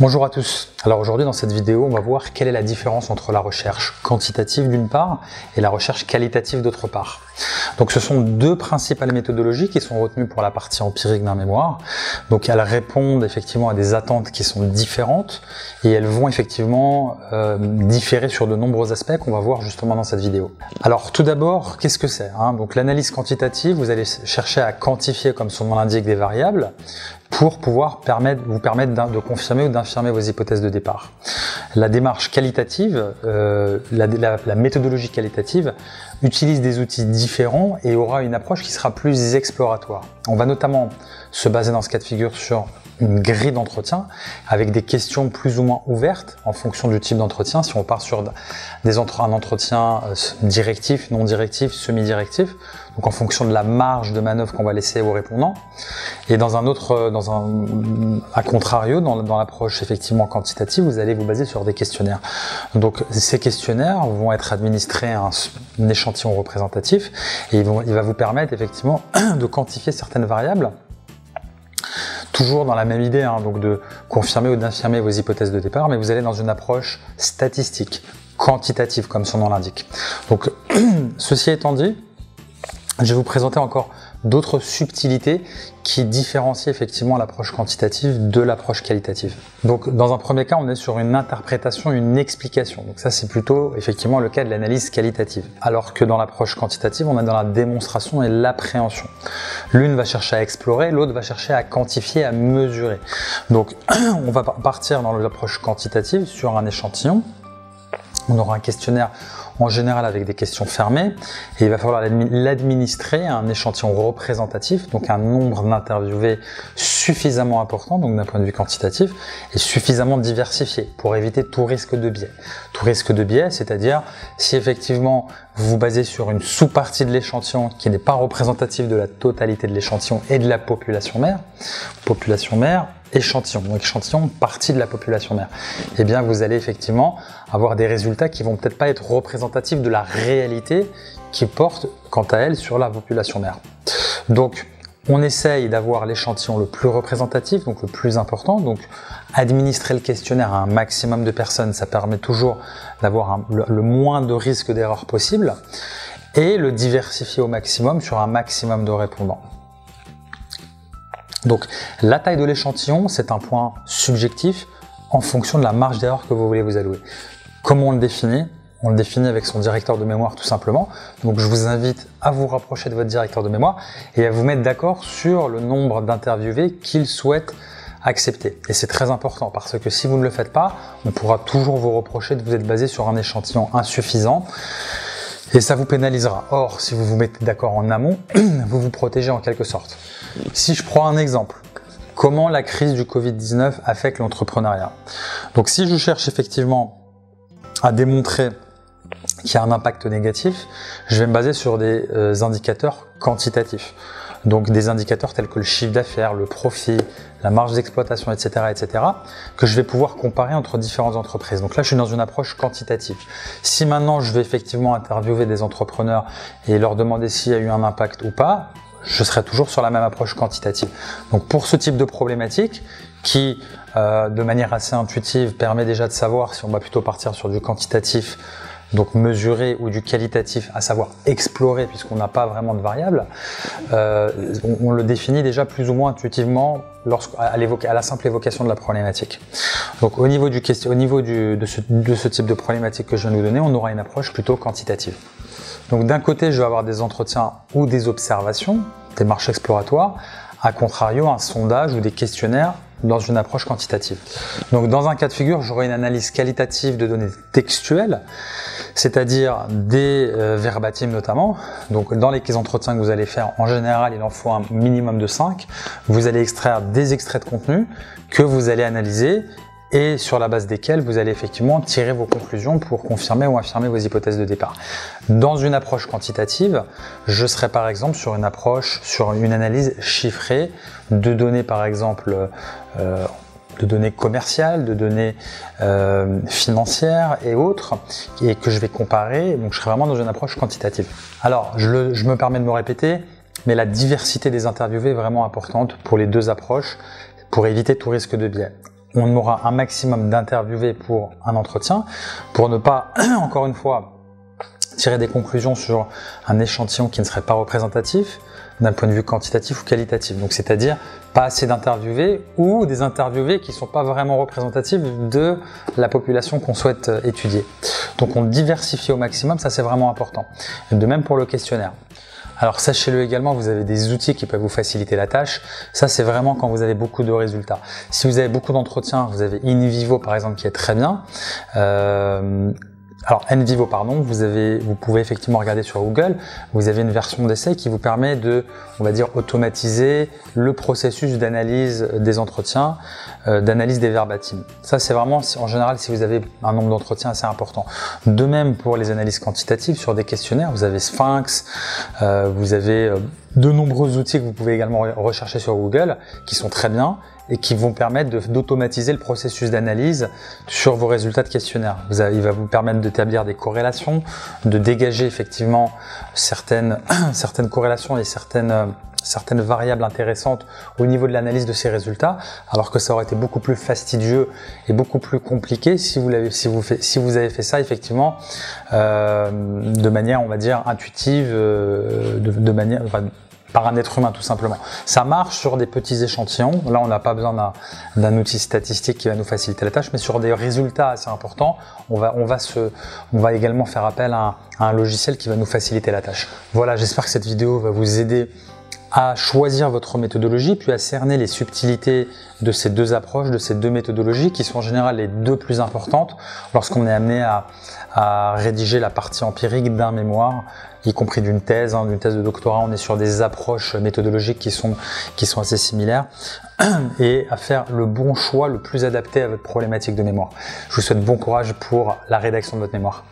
Bonjour à tous. Alors aujourd'hui dans cette vidéo, on va voir quelle est la différence entre la recherche quantitative d'une part et la recherche qualitative d'autre part. Donc ce sont deux principales méthodologies qui sont retenues pour la partie empirique d'un mémoire. Donc elles répondent effectivement à des attentes qui sont différentes et elles vont effectivement différer sur de nombreux aspects qu'on va voir justement dans cette vidéo. Alors tout d'abord, qu'est-ce que c'est Donc l'analyse quantitative, vous allez chercher à quantifier, comme son nom l'indique, des variables pour pouvoir vous permettre de confirmer ou d'infirmer vos hypothèses de départ. La démarche qualitative, la méthodologie qualitative utilise des outils différents et aura une approche qui sera plus exploratoire. On va notamment se baser dans ce cas de figure sur une grille d'entretien avec des questions plus ou moins ouvertes en fonction du type d'entretien. Si on part sur un entretien directif, non directif, semi-directif, donc en fonction de la marge de manœuvre qu'on va laisser aux répondants. Et à contrario, dans l'approche effectivement quantitative, vous allez vous baser sur des questionnaires. Donc ces questionnaires vont être administrés à un échantillon représentatif et il va vous permettre effectivement de quantifier certaines variables. Toujours dans la même idée, donc de confirmer ou d'infirmer vos hypothèses de départ, mais vous allez dans une approche statistique, quantitative, comme son nom l'indique. Donc, ceci étant dit, je vais vous présenter encore d'autres subtilités qui différencient effectivement l'approche quantitative de l'approche qualitative. Donc, dans un premier cas, on est sur une interprétation, une explication. Donc ça, c'est plutôt effectivement le cas de l'analyse qualitative. Alors que dans l'approche quantitative, on est dans la démonstration et l'appréhension. L'une va chercher à explorer, l'autre va chercher à quantifier, à mesurer. Donc, on va partir dans l'approche quantitative sur un échantillon. On aura un questionnaire en général avec des questions fermées et il va falloir l'administrer à un échantillon représentatif, donc un nombre d'interviewés suffisamment important, donc d'un point de vue quantitatif, et suffisamment diversifié pour éviter tout risque de biais. Tout risque de biais, c'est-à-dire si effectivement vous vous basez sur une sous-partie de l'échantillon qui n'est pas représentative de la totalité de l'échantillon et de la population mère, échantillon, donc échantillon partie de la population mère, eh bien vous allez effectivement avoir des résultats qui vont peut-être pas être représentatifs de la réalité qui porte quant à elle sur la population mère. Donc on essaye d'avoir l'échantillon le plus représentatif, donc le plus important, donc administrer le questionnaire à un maximum de personnes, ça permet toujours d'avoir le moins de risques d'erreur possible et le diversifier au maximum sur un maximum de répondants. Donc la taille de l'échantillon, c'est un point subjectif en fonction de la marge d'erreur que vous voulez vous allouer. Comment on le définit ? On le définit avec son directeur de mémoire tout simplement. Donc je vous invite à vous rapprocher de votre directeur de mémoire et à vous mettre d'accord sur le nombre d'interviewés qu'il souhaite accepter. Et c'est très important parce que si vous ne le faites pas, on pourra toujours vous reprocher de vous être basé sur un échantillon insuffisant. Et ça vous pénalisera. Or, si vous vous mettez d'accord en amont, vous vous protégez en quelque sorte. Si je prends un exemple, comment la crise du Covid-19 affecte l'entrepreneuriat? Donc si je cherche effectivement à démontrer qu'il y a un impact négatif, je vais me baser sur des indicateurs quantitatifs. Donc des indicateurs tels que le chiffre d'affaires, le profit, la marge d'exploitation, etc., que je vais pouvoir comparer entre différentes entreprises. Donc là, je suis dans une approche quantitative. Si maintenant, je vais effectivement interviewer des entrepreneurs et leur demander s'il y a eu un impact ou pas, je serai toujours sur la même approche quantitative. Donc pour ce type de problématique qui, de manière assez intuitive, permet déjà de savoir si on va plutôt partir sur du quantitatif, donc mesurer, ou du qualitatif, à savoir explorer, puisqu'on n'a pas vraiment de variables, on le définit déjà plus ou moins intuitivement à la simple évocation de la problématique. Donc au niveau de ce type de problématique que je viens de vous donner, on aura une approche plutôt quantitative. Donc d'un côté, je vais avoir des entretiens ou des observations, des marches exploratoires, à contrario, un sondage ou des questionnaires dans une approche quantitative. Donc dans un cas de figure, j'aurai une analyse qualitative de données textuelles, c'est-à-dire des verbatims notamment. Donc dans les entretiens que vous allez faire, en général, il en faut un minimum de 5. Vous allez extraire des extraits de contenu que vous allez analyser et sur la base desquels vous allez effectivement tirer vos conclusions pour confirmer ou infirmer vos hypothèses de départ. Dans une approche quantitative, je serai par exemple sur une analyse chiffrée de données par exemple de données commerciales, de données financières et autres, et que je vais comparer. Donc je serai vraiment dans une approche quantitative. Alors je me permets de me répéter, mais la diversité des interviewés est vraiment importante pour les deux approches pour éviter tout risque de biais. on aura un maximum d'interviewés pour un entretien, pour ne pas, encore une fois, tirer des conclusions sur un échantillon qui ne serait pas représentatif d'un point de vue quantitatif ou qualitatif. Donc, c'est-à-dire pas assez d'interviewés ou des interviewés qui ne sont pas vraiment représentatifs de la population qu'on souhaite étudier. Donc, on diversifie au maximum, ça c'est vraiment important. De même pour le questionnaire. Alors sachez-le également, vous avez des outils qui peuvent vous faciliter la tâche. Ça, c'est vraiment quand vous avez beaucoup de résultats. Si vous avez beaucoup d'entretiens, vous avez InVivo par exemple qui est très bien. Alors NVivo, pardon, vous pouvez effectivement regarder sur Google, vous avez une version d'essai qui vous permet de, on va dire, automatiser le processus d'analyse des entretiens, d'analyse des verbatims. Ça, c'est vraiment, en général, si vous avez un nombre d'entretiens assez important. De même pour les analyses quantitatives sur des questionnaires, vous avez Sphinx, vous avez de nombreux outils que vous pouvez également rechercher sur Google, qui sont très bien et qui vont permettre d'automatiser le processus d'analyse sur vos résultats de questionnaire. Il va vous permettre d'établir des corrélations, de dégager effectivement certaines corrélations et certaines variables intéressantes au niveau de l'analyse de ces résultats, alors que ça aurait été beaucoup plus fastidieux et beaucoup plus compliqué si vous avez fait ça effectivement de manière, on va dire, intuitive, par un être humain tout simplement. Ça marche sur des petits échantillons. Là, on n'a pas besoin d'un outil statistique qui va nous faciliter la tâche, mais sur des résultats assez importants, on va également faire appel à un logiciel qui va nous faciliter la tâche. Voilà, j'espère que cette vidéo va vous aider à choisir votre méthodologie, puis à cerner les subtilités de ces deux approches, de ces deux méthodologies, qui sont en général les deux plus importantes lorsqu'on est amené à rédiger la partie empirique d'un mémoire, y compris d'une thèse de doctorat. On est sur des approches méthodologiques qui sont assez similaires, et à faire le bon choix, le plus adapté à votre problématique de mémoire. Je vous souhaite bon courage pour la rédaction de votre mémoire.